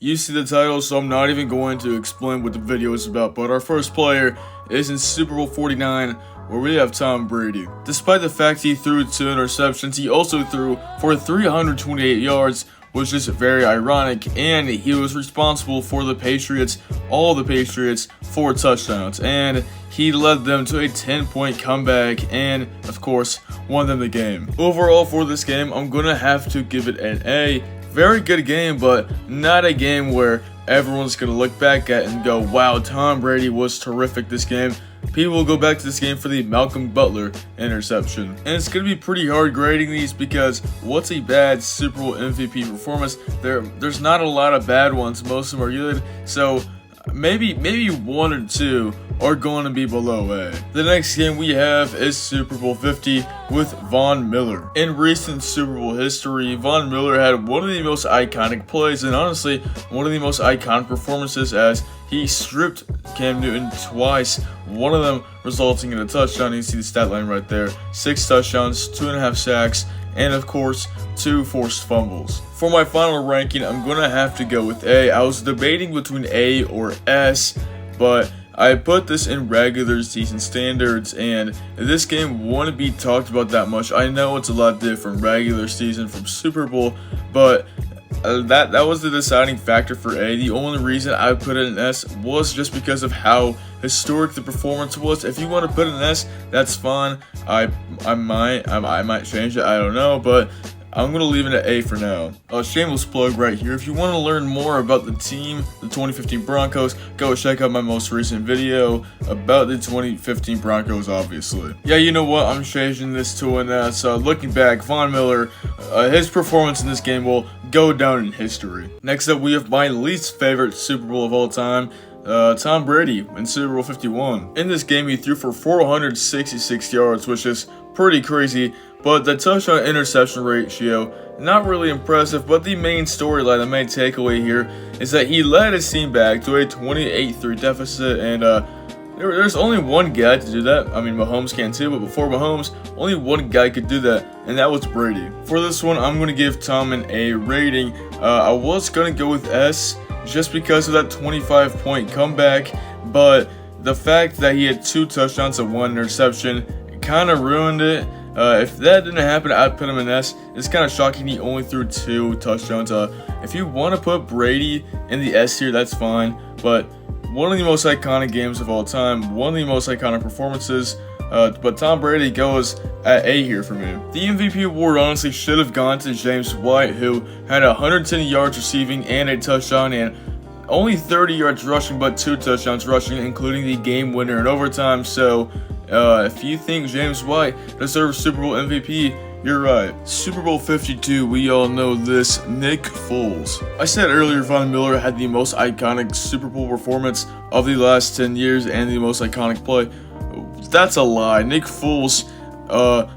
You see the title, so I'm not even going to explain what the video is about, but our first player is in Super Bowl 49, where we have Tom Brady. Despite the fact he threw 2 interceptions, he also threw for 328 yards, which is very ironic, and he was responsible for the Patriots, all the Patriots, 4 touchdowns, and he led them to a 10-point comeback and, of course, won them the game. Overall for this game, I'm gonna have to give it an A. Very good game, but not a game where everyone's going to look back at and go, wow, Tom Brady was terrific this game. People will go back to this game for the Malcolm Butler interception. And it's going to be pretty hard grading these because what's a bad Super Bowl MVP performance? There's not a lot of bad ones. Most of them are good. So maybe 1 or 2 are going to be below A. The next game we have is Super Bowl 50 with Von Miller. In recent Super Bowl history, Von Miller had one of the most iconic plays and honestly one of the most iconic performances as he stripped Cam Newton twice, one of them resulting in a touchdown. You can see the stat line right there. 6 touchdowns, 2.5 sacks, and of course 2 forced fumbles. For my final ranking, I'm gonna have to go with A. I was debating between A or S, but I put this in regular season standards, and this game wouldn't be talked about that much. I know it's a lot different, regular season from Super Bowl, but that was the deciding factor for A. The only reason I put it in S was just because of how historic the performance was. If you want to put it in S, that's fine. I might change it. I don't know, but I'm going to leave it at A for now. A shameless plug right here. If you want to learn more about the team, the 2015 Broncos, go check out my most recent video about the 2015 Broncos, obviously. Yeah, you know what? I'm changing this to an S. Looking back, Von Miller, his performance in this game will go down in history. Next up, we have my least favorite Super Bowl of all time, Tom Brady in Super Bowl 51. In this game, he threw for 466 yards, which is pretty crazy, but the touchdown interception ratio, not really impressive, but the main storyline, the main takeaway here, is that he led his team back to a 28-3 deficit, and there's only one guy to do that. I mean, Mahomes can too, but before Mahomes, only one guy could do that, and that was Brady. For this one, I'm going to give Tom an A rating. I was going to go with S, just because of that 25-point comeback, but the fact that he had 2 touchdowns and 1 interception kind of ruined it. If that didn't happen, I'd put him in S. It's kind of shocking he only threw 2 touchdowns. If you want to put Brady in the S tier, that's fine, but one of the most iconic games of all time, one of the most iconic performances, but Tom Brady goes at A here for me. The MVP award honestly should have gone to James White, who had 110 yards receiving and a touchdown, and only 30 yards rushing, but 2 touchdowns rushing, including the game winner in overtime. So if you think James White deserves Super Bowl MVP, you're right. Super Bowl 52, we all know this, Nick Foles. I said earlier Von Miller had the most iconic Super Bowl performance of the last 10 years and the most iconic play. That's a lie. Nick Foles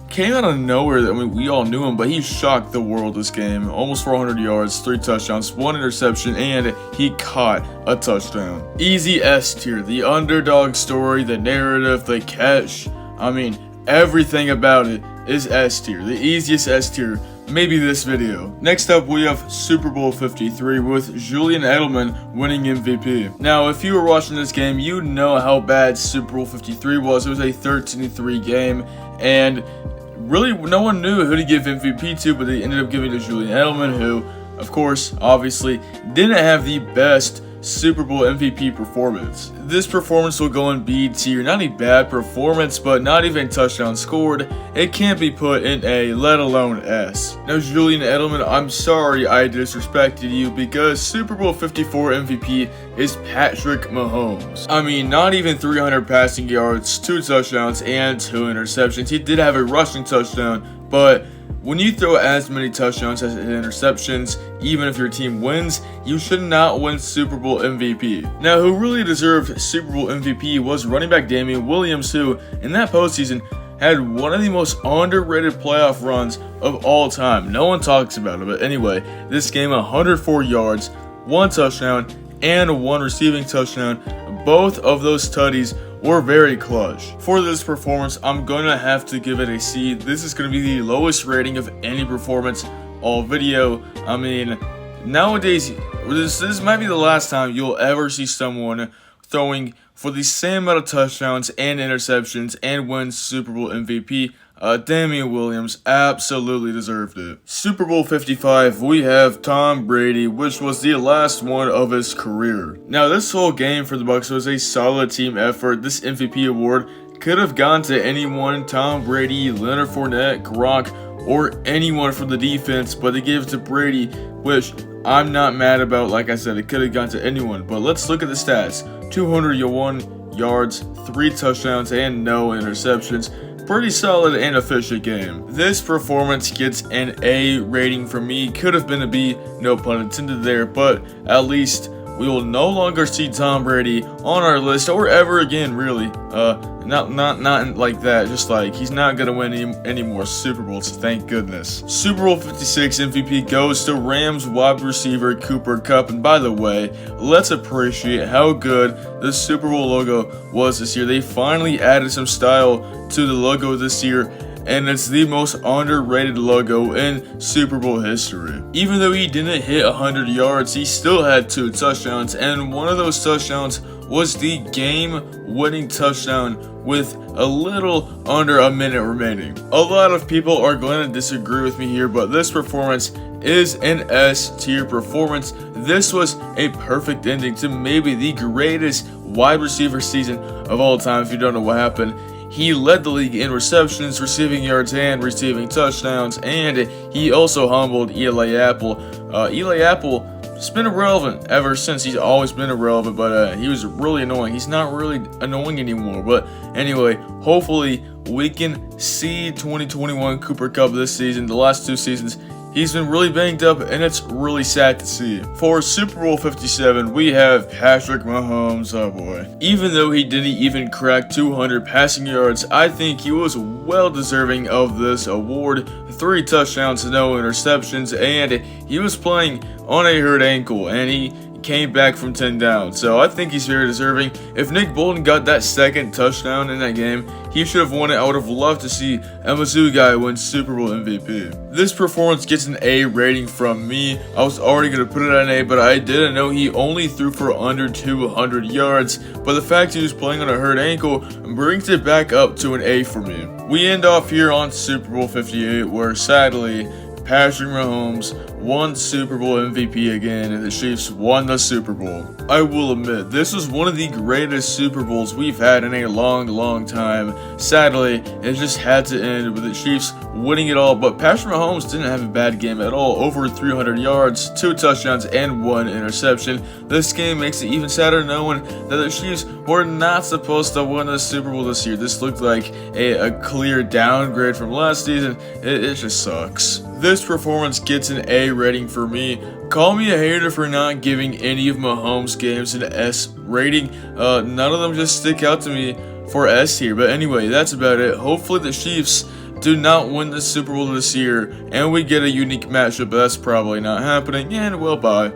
came out of nowhere. I mean, we all knew him, but he shocked the world this game. Almost 400 yards, 3 touchdowns, 1 interception, and he caught a touchdown. Easy S tier. The underdog story, the narrative, the catch. I mean, everything about it is S tier. The easiest S tier. Maybe this video. Next up, we have Super Bowl 53 with Julian Edelman winning MVP. Now, if you were watching this game, you know how bad Super Bowl 53 was. It was a 13-3 game, and really no one knew who to give MVP to, but they ended up giving it to Julian Edelman, who, of course, obviously, didn't have the best Super Bowl MVP performance. This performance will go in B tier. Not a bad performance, but not even touchdown scored. It can't be put in A, let alone S. Now, Julian Edelman, I'm sorry I disrespected you because Super Bowl 54 MVP is Patrick Mahomes. I mean, not even 300 passing yards, 2 touchdowns, and 2 interceptions. He did have a rushing touchdown, but when you throw as many touchdowns as interceptions, even if your team wins, you should not win Super Bowl MVP. Now, who really deserved Super Bowl MVP was running back Damien Williams, who, in that postseason, had one of the most underrated playoff runs of all time. No one talks about it, but anyway, this game, 104 yards, 1 touchdown, and 1 receiving touchdown. Both of those tutties were very clutch. For this performance, I'm gonna have to give it a C. This is gonna be the lowest rating of any performance all video. I mean, Nowadays, this might be the last time you'll ever see someone throwing for the same amount of touchdowns and interceptions and win Super Bowl MVP. Damien Williams absolutely deserved it. Super Bowl 55, we have Tom Brady, which was the last one of his career. Now, this whole game for the Bucs was a solid team effort. This MVP award could have gone to anyone, Tom Brady, Leonard Fournette, Gronk, or anyone from the defense, but they gave it to Brady, which I'm not mad about. Like I said, it could have gone to anyone, but let's look at the stats. 201 yards, 3 touchdowns, and no interceptions. Pretty solid and efficient game. This performance gets an A rating from me. Could have been a B, no pun intended there, but at least we will no longer see Tom Brady on our list or ever again, really. Not like that. Just like he's not gonna win any more Super Bowls. Thank goodness. Super Bowl 56 MVP goes to Rams wide receiver Cooper Kupp. And by the way, let's appreciate how good the Super Bowl logo was this year. They finally added some style to the logo this year, and it's the most underrated logo in Super Bowl history. Even though he didn't hit 100 yards, he still had 2 touchdowns, and one of those touchdowns was the game-winning touchdown with a little under a minute remaining. A lot of people are going to disagree with me here, but this performance is an S-tier performance. This was a perfect ending to maybe the greatest wide receiver season of all time. If you don't know what happened, he led the league in receptions, receiving yards, and receiving touchdowns, and he also humbled Eli Apple. Eli Apple has been irrelevant ever since. He's always been irrelevant, but he was really annoying. He's not really annoying anymore, but anyway, hopefully we can see 2021 Cooper Kupp this season. The last 2 seasons, he's been really banged up, and it's really sad to see. For Super Bowl 57, we have Patrick Mahomes. Oh boy. Even though he didn't even crack 200 passing yards, I think he was well deserving of this award. 3 touchdowns, no interceptions, and he was playing on a hurt ankle, and he came back from 10 down, so I think he's very deserving. If Nick Bolton got that second touchdown in that game, he should have won it. I would have loved to see a Mizzou guy win Super Bowl MVP. This performance gets an A rating from me. I was already going to put it at an A, but I didn't know he only threw for under 200 yards, but the fact he was playing on a hurt ankle brings it back up to an A for me. We end off here on Super Bowl 58, where sadly Patrick Mahomes won Super Bowl MVP again, and the Chiefs won the Super Bowl. I will admit, this was one of the greatest Super Bowls we've had in a long time. Sadly, it just had to end with the Chiefs winning it all, but Patrick Mahomes didn't have a bad game at all. Over 300 yards, 2 touchdowns, and 1 interception. This game makes it even sadder knowing that the Chiefs were not supposed to win the Super Bowl this year. This looked like a clear downgrade from last season. It just sucks. This performance gets an A rating for me. Call me a hater for not giving any of Mahomes' games an S rating. None of them just stick out to me for S here. But anyway, that's about it. Hopefully the Chiefs do not win the Super Bowl this year, and we get a unique matchup, but that's probably not happening. And well, bye.